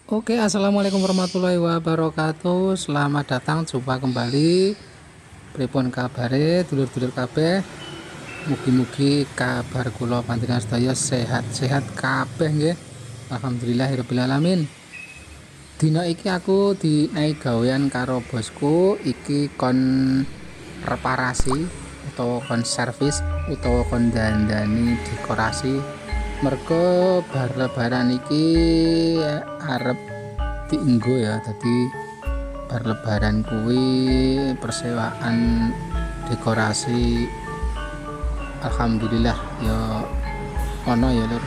Oke, assalamualaikum warahmatullahi wabarakatuh. Selamat datang, jumpa kembali. Pripun kabare, dulur-dulur kabeh? Mugi-mugi kabar kula panjenengan sedaya sehat-sehat kabeh nggih. Alhamdulillahirabbil alamin. Dina iki aku dinai gawean karo bosku, iki kon reparasi utawa kon servis utawa kon dandani dekorasi. Mergo bar lebaran iki arep dienggo ya, dadi bar lebaran kuwi persewaan dekorasi alhamdulillah ya ono ya lur.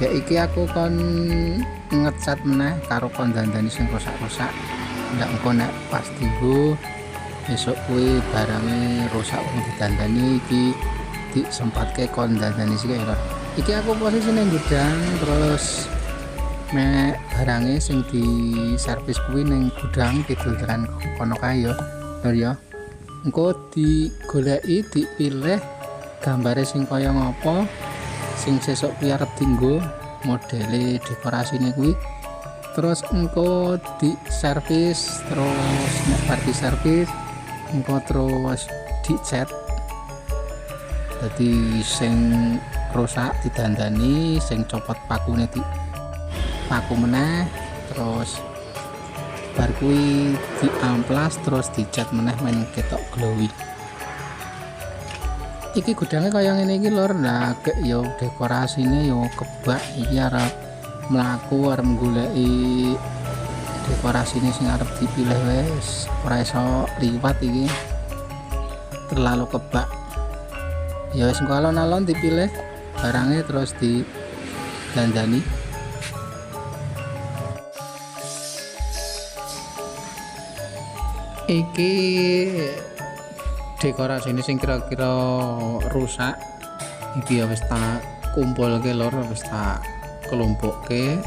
Ya iki aku kon ngecat meneh karo kon dandani sing rusak-rusak. Ndak engko nek pas dienggo besok kuwi barange rusak wong didandani iki disempatke kon dandani sik ya lur. Iki aku posisi ning gudang, terus mek barange sing di servis kuwi ning gudang kidul-teran kono kae ya lur ya. Engko digoleki, dipilih gambare sing kaya ngopo sing sesuk kuwi arep dienggo modele dekorasine kuwi, terus engko di servis, terus nek bar di servis engko terus dicat. Dadi sing rusak didandani, sing copot pakune di paku meneh, terus bar kuwi diamplas terus dicat meneh men ketok glowy. Iki gudange kaya ngene iki lur. Nah gek yo dekorasine yo kebak iki arep mlaku arep goleki dekorasine sing arep dipilih wis ora iso liwat iki. Terlalu kebak. Ya wis engko alon-alon dipilih barangnya terus didandani. Iki dekorasi ini sing kira-kira rusak iki ya wis tak kumpulke lur, wis tak kelumpukke,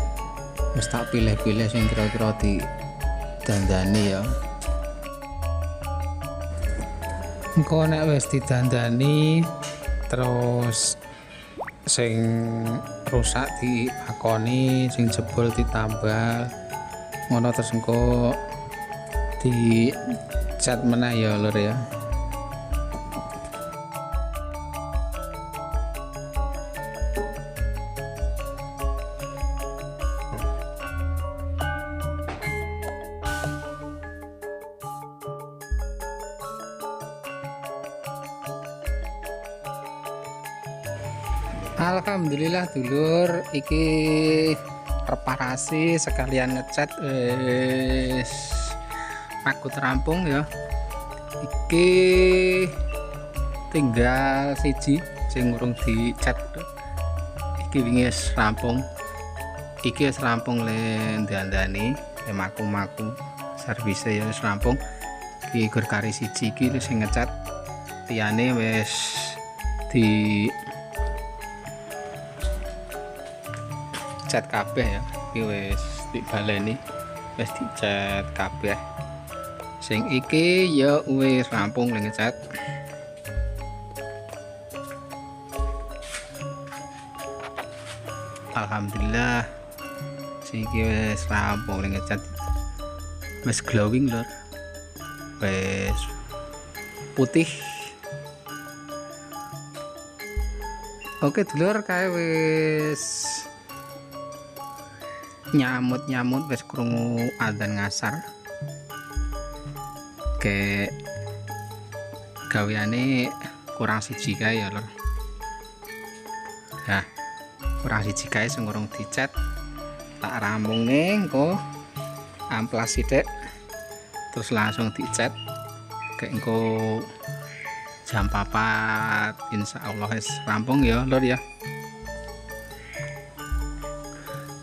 wis tak pilih-pilih sing kira-kira didandani ya. Engko nek wis didandani terus sing rusak dipakoni, sing jebol ditambal ngono, terus engko di cat meneh ya lur ya. Alhamdulillah dulur, iki reparasi sekalian ngecat wis aku terampung ya. Iki tinggal siji sing urung dicat. Iki wingi wis rampung. Iki wis rampung le dandani, le maku-maku servise ya wis rampung. Iki gur kari siji iki sing ngecat. Liyane wis di cat kabeh ya. Iki wis dibaleni, wis dicat kabeh. Sing iki ya wis rampung le ngecat. Alhamdulillah sing iki wis rampung le ngecat. Wis glowing lur. Wis putih. Oke dulur, kae wis nyamut wis krungu adzan ngasar. Ke gaweane kurang siji kae ya lur. Nah, kurang siji kae sing urung dicat tak rampung ning engko amplas sithik terus langsung dicat. Kayak engko jam 4 insyaallah wis rampung ya lur ya.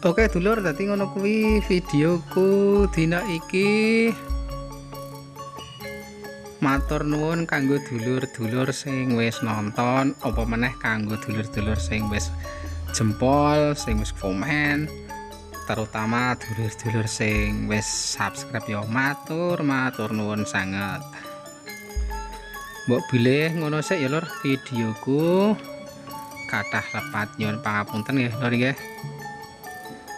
Oke dulur, dadi ngono kuwi videoku dina iki. Matur nuwun kanggo dulur-dulur sing wis nonton, apa meneh kanggo dulur-dulur sing wis jempol, sing wis komen, terutama dulur-dulur sing wis subscribe ya matur nuwun sanget. Mbok bilih ngono sik ya lur videoku. Kathah lepat nyuwun pangapunten nggih lur nggih.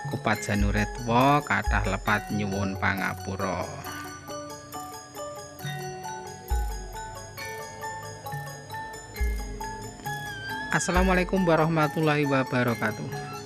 kupat janure tuwa kathah lepat nyuwun pangapura. Assalamualaikum warahmatullahi wabarakatuh.